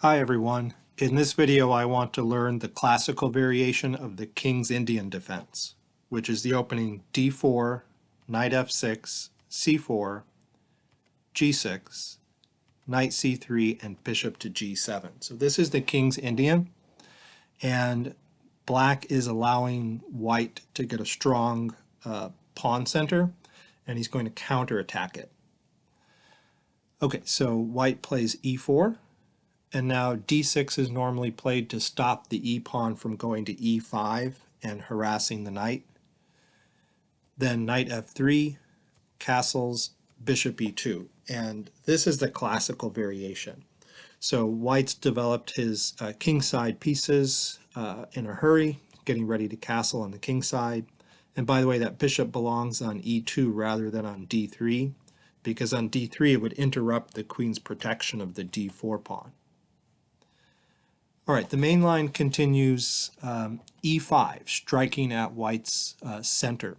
Hi everyone. In this video I want to learn the classical variation of the King's Indian defense, which is the opening d4, knight f6, c4, g6, knight c3, and bishop to g7. So this is the King's Indian, and black is allowing white to get a strong pawn center, and he's going to counterattack it. Okay, so white plays e4. And now d6 is normally played to stop the e-pawn from going to e5 and harassing the knight. Then knight f3, castles, bishop e2. And this is the classical variation. So white's developed his kingside pieces in a hurry, getting ready to castle on the kingside. And by the way, that bishop belongs on e2 rather than on d3, because on d3 it would interrupt the queen's protection of the d4 pawn. All right, the main line continues e5, striking at white's center.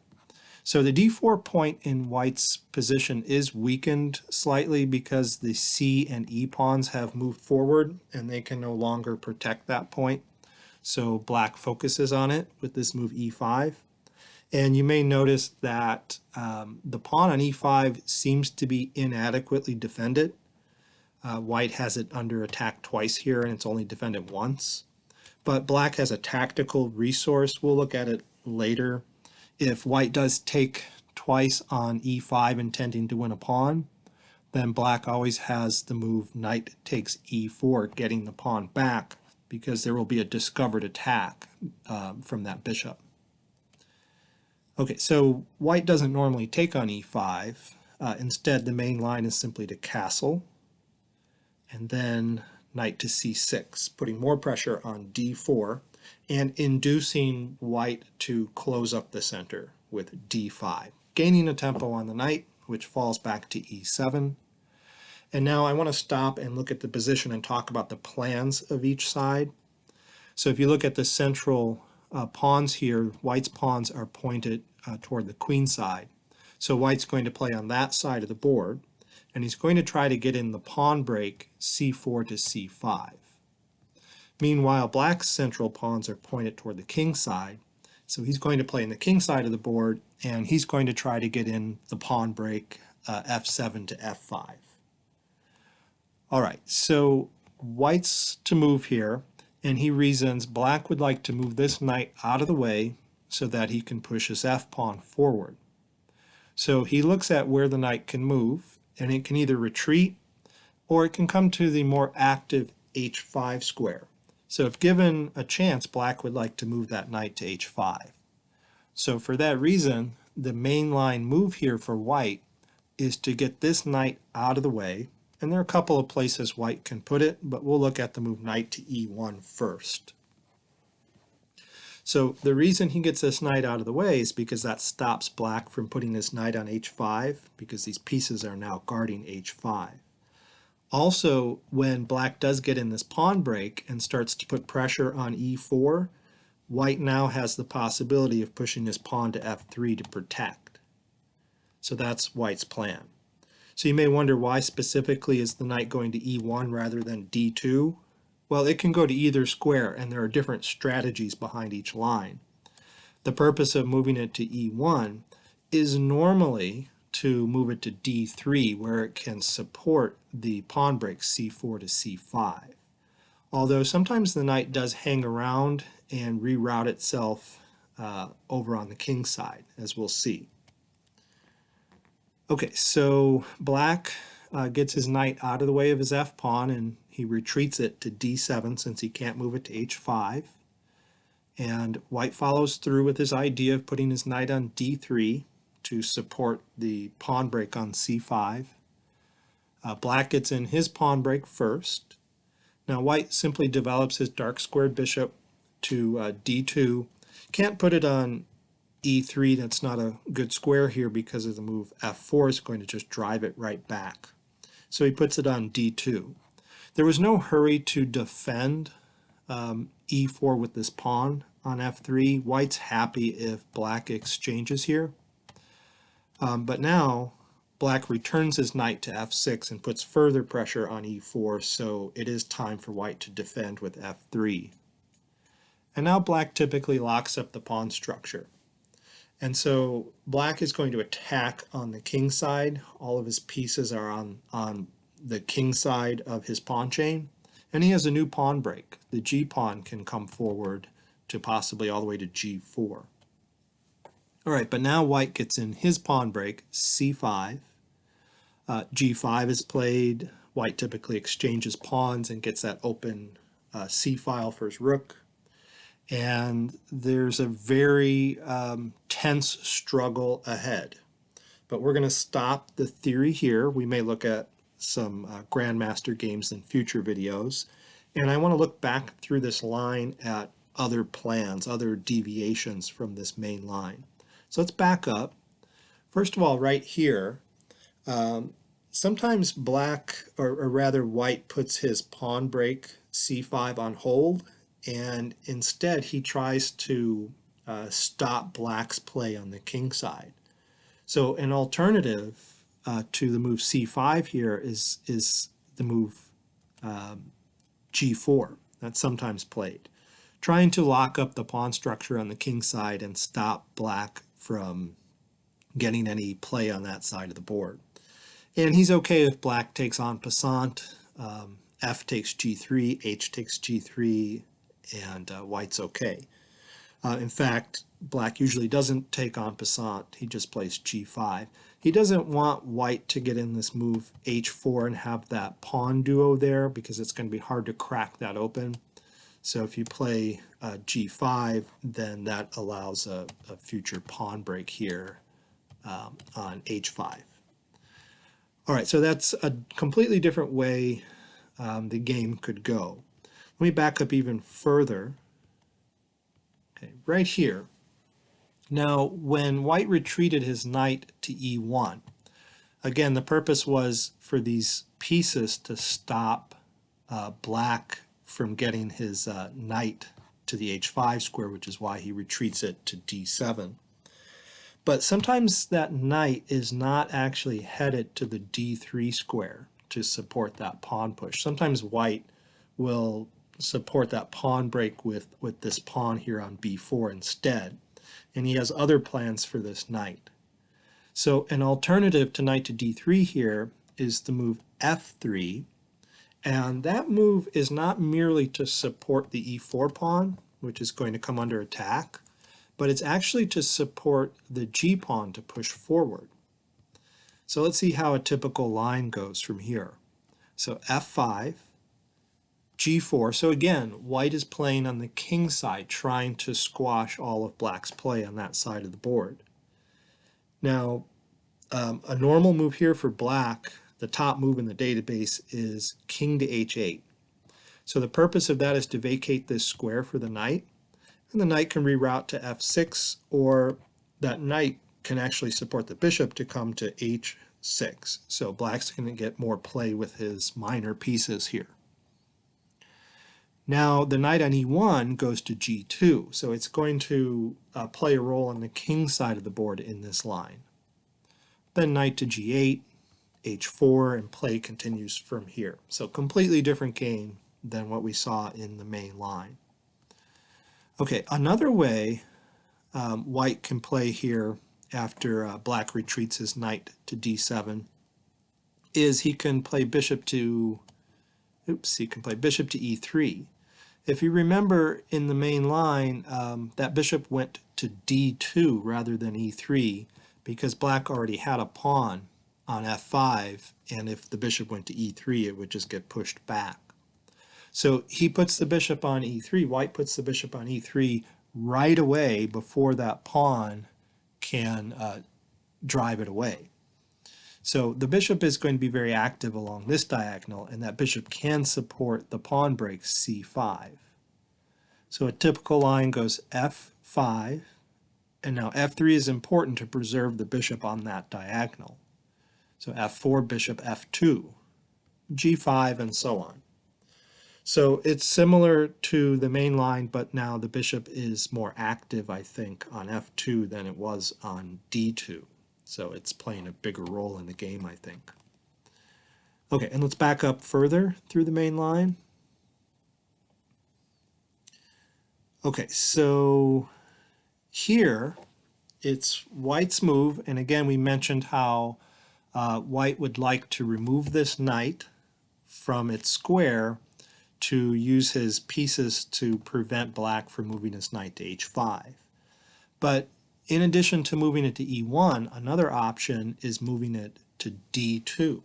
So the d4 point in white's position is weakened slightly because the c and e pawns have moved forward and they can no longer protect that point. So black focuses on it with this move e5. And you may notice that the pawn on e5 seems to be inadequately defended. White has it under attack twice here, and it's only defended once. But black has a tactical resource. We'll look at it later. If white does take twice on e5 intending to win a pawn, then black always has the move knight takes e4, getting the pawn back, because there will be a discovered attack from that bishop. Okay, so white doesn't normally take on e5. Instead, the main line is simply to castle, and then knight to c6, putting more pressure on d4 and inducing white to close up the center with d5, gaining a tempo on the knight, which falls back to e7. And now I want to stop and look at the position and talk about the plans of each side. So if you look at the central pawns here, white's pawns are pointed toward the queen side. So white's going to play on that side of the board, and he's going to try to get in the pawn break c4 to c5. Meanwhile, black's central pawns are pointed toward the king side, so he's going to play in the king side of the board, and he's going to try to get in the pawn break f7 to f5. All right, so white's to move here, and he reasons black would like to move this knight out of the way so that he can push his f-pawn forward. So he looks at where the knight can move, and it can either retreat or it can come to the more active h5 square. So if given a chance, black would like to move that knight to h5. So for that reason, the main line move here for white is to get this knight out of the way, and there are a couple of places white can put it, but we'll look at the move knight to e1 first. So the reason he gets this knight out of the way is because that stops black from putting this knight on h5, because these pieces are now guarding h5. Also, when black does get in this pawn break and starts to put pressure on e4, white now has the possibility of pushing his pawn to f3 to protect. So that's white's plan. So you may wonder, why specifically is the knight going to e1 rather than d2? Well, it can go to either square, and there are different strategies behind each line. The purpose of moving it to e1 is normally to move it to d3, where it can support the pawn break c4 to c5. Although sometimes the knight does hang around and reroute itself over on the king side, as we'll see. Okay, so black gets his knight out of the way of his f-pawn, and he retreats it to d7 since he can't move it to h5. And white follows through with his idea of putting his knight on d3 to support the pawn break on c5. Black gets in his pawn break first. Now white simply develops his dark squared bishop to d2. Can't put it on e3, that's not a good square here because of the move f4 is going to just drive it right back. So he puts it on d2. There was no hurry to defend e4 with this pawn on f3. White's happy if black exchanges here. But now black returns his knight to f6 and puts further pressure on e4, so it is time for white to defend with f3. And now black typically locks up the pawn structure. And so black is going to attack on the king side. All of his pieces are on the king side of his pawn chain. And he has a new pawn break. The g pawn can come forward to possibly all the way to g4. All right, but now white gets in his pawn break, c5. g5 is played. White typically exchanges pawns and gets that open c-file for his rook. And there's a very tense struggle ahead. But we're going to stop the theory here. We may look at some Grandmaster games in future videos. And I want to look back through this line at other plans, other deviations from this main line. So let's back up. First of all, right here, sometimes black, or rather white, puts his pawn break c5 on hold, and instead he tries to stop black's play on the king side. So an alternative to the move c5 here is the move g4. That's sometimes played, trying to lock up the pawn structure on the king side and stop black from getting any play on that side of the board. And he's okay if black takes en passant, f takes g3, h takes g3, and white's okay. In fact, black usually doesn't take en passant, he just plays g5. He doesn't want white to get in this move h4 and have that pawn duo there, because it's going to be hard to crack that open. So if you play g5, then that allows a future pawn break here on h5. All right, so that's a completely different way the game could go. Let me back up even further. Okay, right here. Now, when white retreated his knight to e1, again, the purpose was for these pieces to stop black from getting his knight to the h5 square, which is why he retreats it to d7. But sometimes that knight is not actually headed to the d3 square to support that pawn push. Sometimes white will support that pawn break with this pawn here on b4 instead. And he has other plans for this knight. So an alternative to knight to d3 here is the move f3. And that move is not merely to support the e4 pawn, which is going to come under attack, but it's actually to support the g pawn to push forward. So let's see how a typical line goes from here. So f5, g4. So again, white is playing on the king side, trying to squash all of black's play on that side of the board. Now, a normal move here for black, the top move in the database, is king to h8. So the purpose of that is to vacate this square for the knight, and the knight can reroute to f6, or that knight can actually support the bishop to come to h6. So black's going to get more play with his minor pieces here. Now the knight on e1 goes to g2, so it's going to play a role on the king side of the board in this line. Then knight to g8, h4, and play continues from here. So completely different game than what we saw in the main line. Okay, another way white can play here after black retreats his knight to d7 is he can play bishop to e3. If you remember in the main line, that bishop went to d2 rather than e3 because black already had a pawn on f5, and if the bishop went to e3, it would just get pushed back. So he puts the bishop on e3, white puts the bishop on e3 right away before that pawn can drive it away. So the bishop is going to be very active along this diagonal, and that bishop can support the pawn break c5. So a typical line goes f5, and now f3 is important to preserve the bishop on that diagonal. So f4, bishop f2, g5, and so on. So it's similar to the main line, but now the bishop is more active, I think, on f2 than it was on d2. So it's playing a bigger role in the game, I think. Okay, and let's back up further through the main line. Okay, so here it's white's move, and again we mentioned how white would like to remove this knight from its square to use his pieces to prevent black from moving his knight to h5. But in addition to moving it to e1, another option is moving it to d2.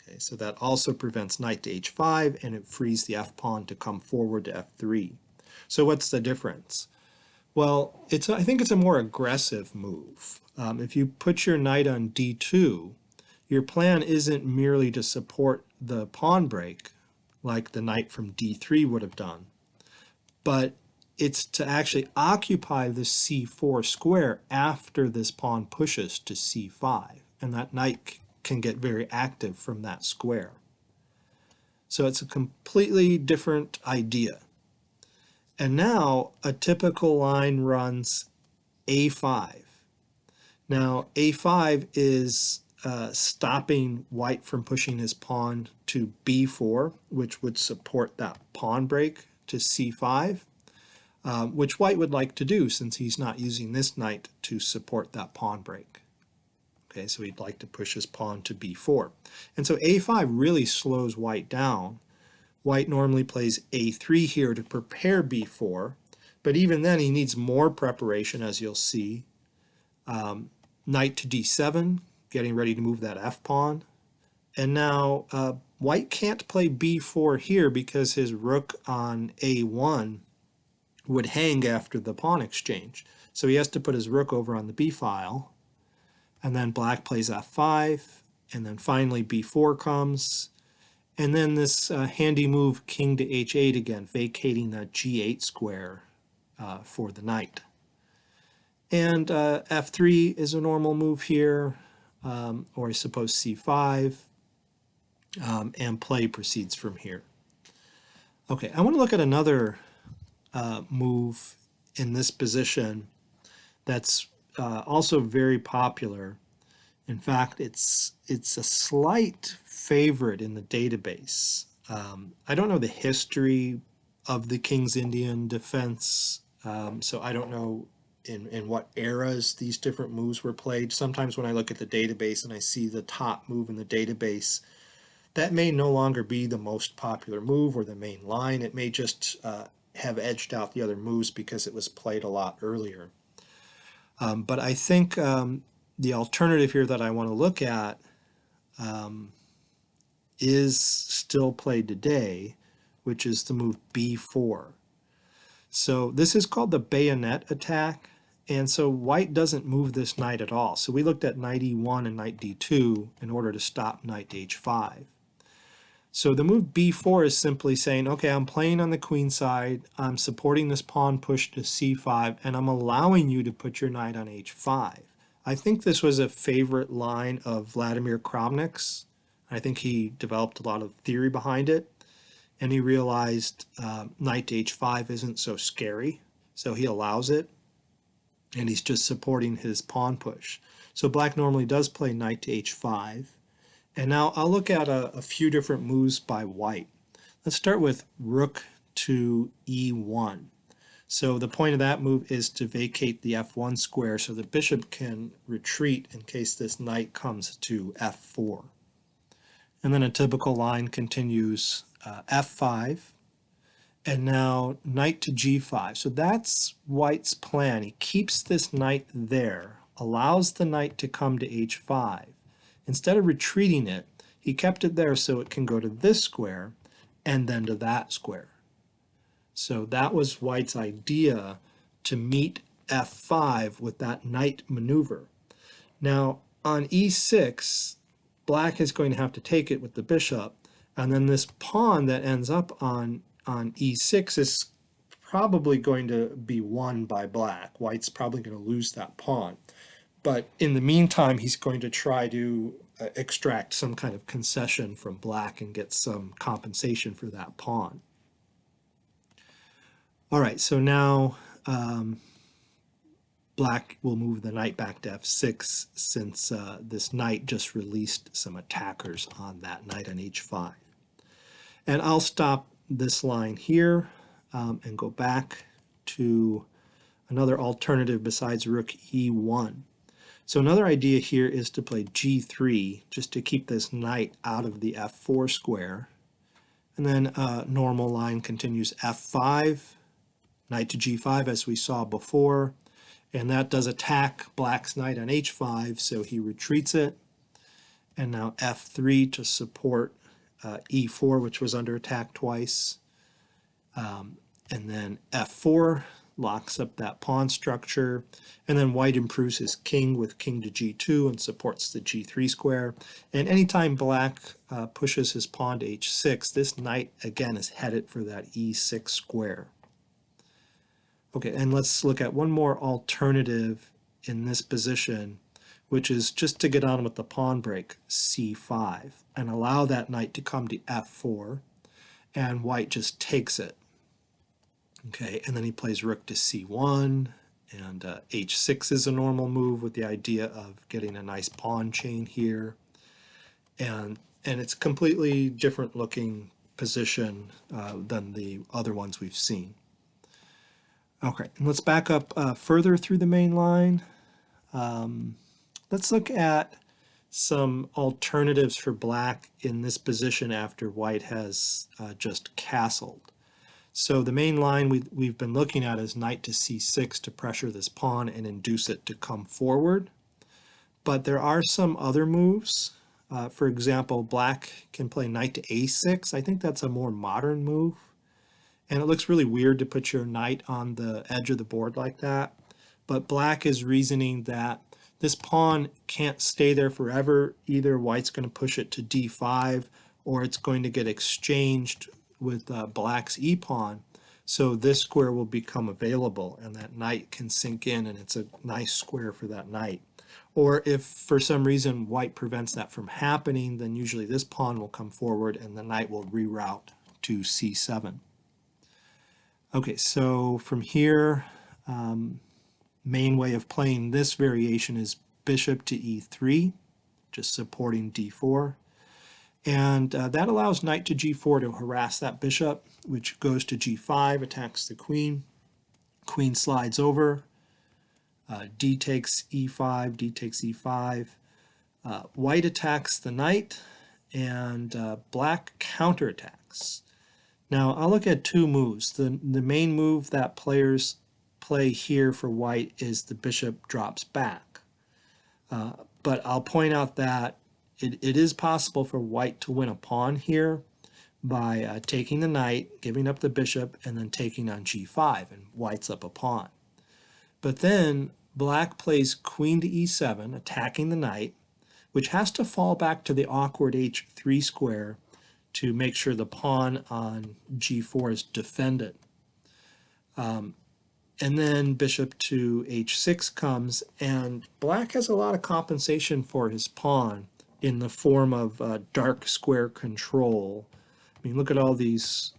Okay, so that also prevents knight to h5, and it frees the f-pawn to come forward to f3. So what's the difference? Well, I think it's a more aggressive move. If you put your knight on d2, your plan isn't merely to support the pawn break, like the knight from d3 would have done, but it's to actually occupy the c4 square after this pawn pushes to c5, and that knight can get very active from that square. So it's a completely different idea. And now a typical line runs a5. Now a5 is stopping white from pushing his pawn to b4, which would support that pawn break to c5, which white would like to do since he's not using this knight to support that pawn break. Okay, so he'd like to push his pawn to b4. And so a5 really slows white down. White normally plays a3 here to prepare b4, but even then he needs more preparation, as you'll see. Knight to d7, getting ready to move that f-pawn. And now white can't play b4 here because his rook on a1 would hang after the pawn exchange. So he has to put his rook over on the b file, and then black plays f5, and then finally b4 comes, and then this handy move king to h8 again, vacating that g8 square for the knight. And f3 is a normal move here, or I suppose c5, and play proceeds from here. Okay, I want to look at another move in this position that's also very popular. In fact, it's a slight favorite in the database. I don't know the history of the King's Indian defense, so I don't know in what eras these different moves were played. Sometimes when I look at the database and I see the top move in the database, that may no longer be the most popular move or the main line. It may just have edged out the other moves because it was played a lot earlier. But I think the alternative here that I want to look at is still played today, which is the move b4. So this is called the bayonet attack, and so white doesn't move this knight at all. So we looked at knight e1 and knight d2 in order to stop knight h5. So the move b4 is simply saying, okay, I'm playing on the queen side, I'm supporting this pawn push to c5, and I'm allowing you to put your knight on h5. I think this was a favorite line of Vladimir Kramnik's. I think he developed a lot of theory behind it, and he realized knight to h5 isn't so scary, so he allows it, and he's just supporting his pawn push. So black normally does play knight to h5. And now I'll look at a few different moves by white. Let's start with rook to e1. So the point of that move is to vacate the f1 square so the bishop can retreat in case this knight comes to f4. And then a typical line continues f5, and now knight to g5. So that's white's plan. He keeps this knight there, allows the knight to come to h5. Instead of retreating it, he kept it there so it can go to this square and then to that square. So that was white's idea to meet f5 with that knight maneuver. Now on e6, black is going to have to take it with the bishop, and then this pawn that ends up on e6 is probably going to be won by black. White's probably going to lose that pawn. But in the meantime, he's going to try to extract some kind of concession from black and get some compensation for that pawn. All right, so now black will move the knight back to f6 since this knight just released some attackers on that knight on h5. And I'll stop this line here and go back to another alternative besides rook e1. So another idea here is to play g3 just to keep this knight out of the f4 square. And then normal line continues f5, knight to g5 as we saw before. And that does attack black's knight on h5, so he retreats it. And now f3 to support e4, which was under attack twice. And then f4 locks up that pawn structure. And then white improves his king with king to g2 and supports the g3 square. And anytime black pushes his pawn to h6, this knight again is headed for that e6 square. Okay, and let's look at one more alternative in this position, which is just to get on with the pawn break, c5, and allow that knight to come to f4, and white just takes it. Okay, and then he plays rook to c1, and h6 is a normal move with the idea of getting a nice pawn chain here. And it's a completely different looking position than the other ones we've seen. Okay, and let's back up further through the main line. Let's look at some alternatives for black in this position after white has just castled. So the main line we've been looking at is knight to c6 to pressure this pawn and induce it to come forward. But there are some other moves. For example, black can play knight to a6. I think that's a more modern move. And it looks really weird to put your knight on the edge of the board like that. But black is reasoning that this pawn can't stay there forever. Either white's going to push it to d5 or it's going to get exchanged with black's e-pawn. So this square will become available and that knight can sink in and it's a nice square for that knight. Or if for some reason white prevents that from happening, then usually this pawn will come forward and the knight will reroute to c7. Okay, so from here, main way of playing this variation is bishop to e3, just supporting d4. And that allows knight to g4 to harass that bishop, which goes to g5, attacks the queen. Queen slides over. D takes e5, d takes e5. White attacks the knight, and black counterattacks. Now, I'll look at two moves. The main move that players play here for white is the bishop drops back. But I'll point out that it is possible for white to win a pawn here by taking the knight, giving up the bishop, and then taking on g5, and white's up a pawn. But then black plays queen to e7, attacking the knight, which has to fall back to the awkward h3 square to make sure the pawn on g4 is defended. And then bishop to h6 comes, and black has a lot of compensation for his pawn in the form of dark square control. I mean, look at all these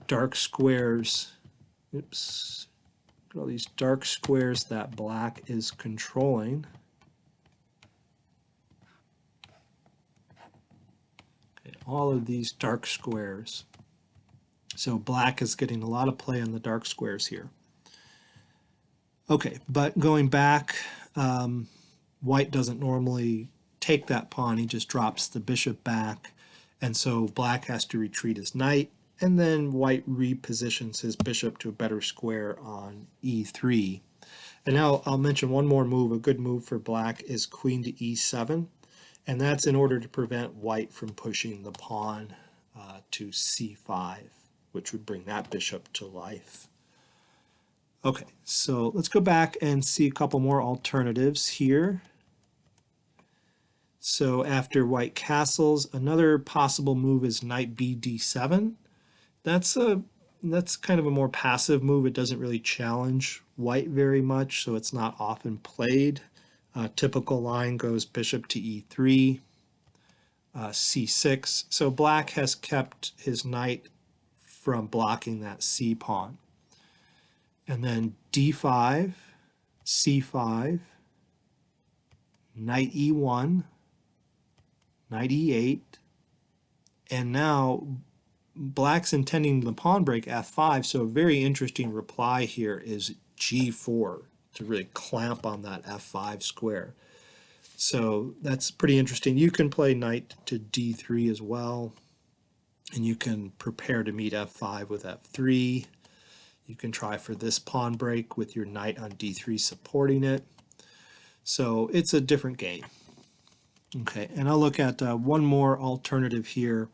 dark squares. Oops. Look at all these dark squares that black is controlling. Okay, all of these dark squares. So black is getting a lot of play on the dark squares here. Okay, but going back, white doesn't normally take that pawn. He just drops the bishop back, and so black has to retreat his knight, and then white repositions his bishop to a better square on e3. And now I'll mention one more move. A good move for black is queen to e7, and that's in order to prevent white from pushing the pawn to c5, which would bring that bishop to life. Okay, so let's go back and see a couple more alternatives here. So after white castles, another possible move is knight b d7. That's kind of a more passive move. It doesn't really challenge white very much, so it's not often played. Typical line goes bishop to e3, c6. So black has kept his knight from blocking that c pawn. And then d5, c5, knight e1, knight e8, and now black's intending the pawn break f5, so a very interesting reply here is g4 to really clamp on that f5 square. So that's pretty interesting. You can play knight to d3 as well, and you can prepare to meet f5 with f3. You can try for this pawn break with your knight on d3 supporting it. So it's a different game. Okay, and I'll look at one more alternative here,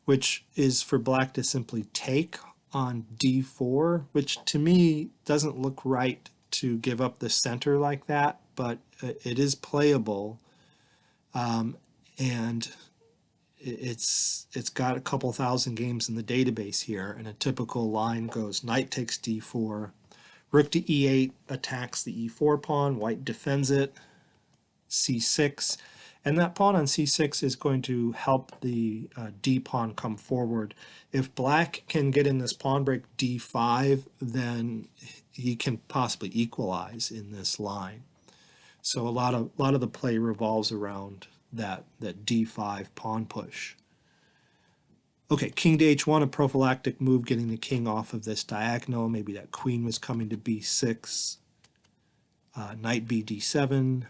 which is for black to simply take on d4, which to me doesn't look right to give up the center like that, but it is playable, and it's got a couple thousand games in the database here, and a typical line goes knight takes d4, rook to e8 attacks the e4 pawn, white defends it, c6, and that pawn on c6 is going to help the d pawn come forward. If black can get in this pawn break d5, then he can possibly equalize in this line. So a lot of the play revolves around that d5 pawn push. Okay, king to h1, a prophylactic move, getting the king off of this diagonal. Maybe that queen was coming to b6. Knight b d7.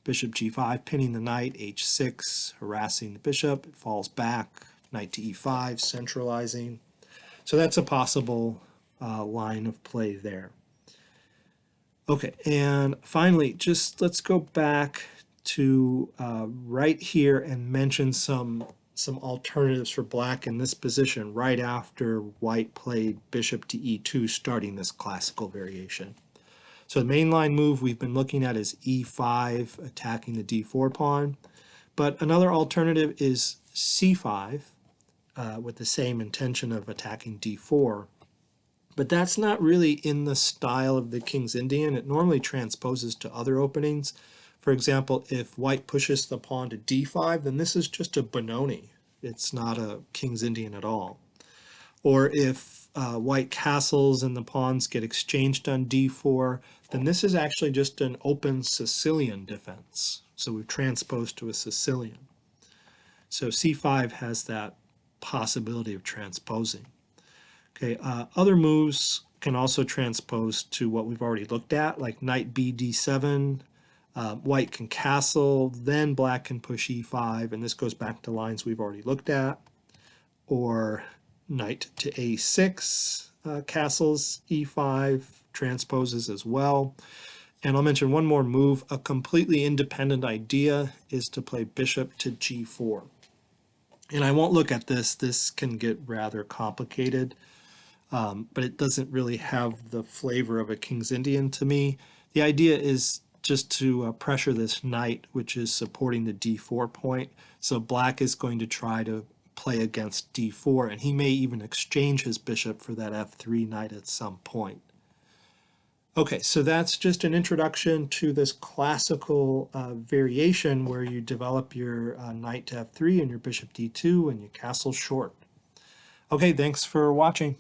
Bishop g5, pinning the knight, h6, harassing the bishop. It falls back, knight to e5, centralizing. So that's a possible line of play there. Okay, and finally, just let's go back to right here and mention some alternatives for black in this position right after white played bishop to e2, starting this classical variation. So the mainline move we've been looking at is e5, attacking the d4 pawn. But another alternative is c5, with the same intention of attacking d4. But that's not really in the style of the King's Indian. It normally transposes to other openings. For example, if white pushes the pawn to d5, then this is just a Benoni. It's not a King's Indian at all. Or if white castles and the pawns get exchanged on d4, then this is actually just an open Sicilian defense. So we've transposed to a Sicilian. So c5 has that possibility of transposing. Okay, other moves can also transpose to what we've already looked at, like knight b d7. White can castle, then black can push e5, and this goes back to lines we've already looked at. Or knight to a6, castles, e5, transposes as well. And I'll mention one more move. A completely independent idea is to play bishop to g4. And I won't look at this. This can get rather complicated, but it doesn't really have the flavor of a King's Indian to me. The idea is just to pressure this knight, which is supporting the d4 point. So black is going to try to play against d4, and he may even exchange his bishop for that f3 knight at some point. Okay, so that's just an introduction to this classical variation where you develop your knight to f3 and your bishop d2 and you castle short. Okay, thanks for watching.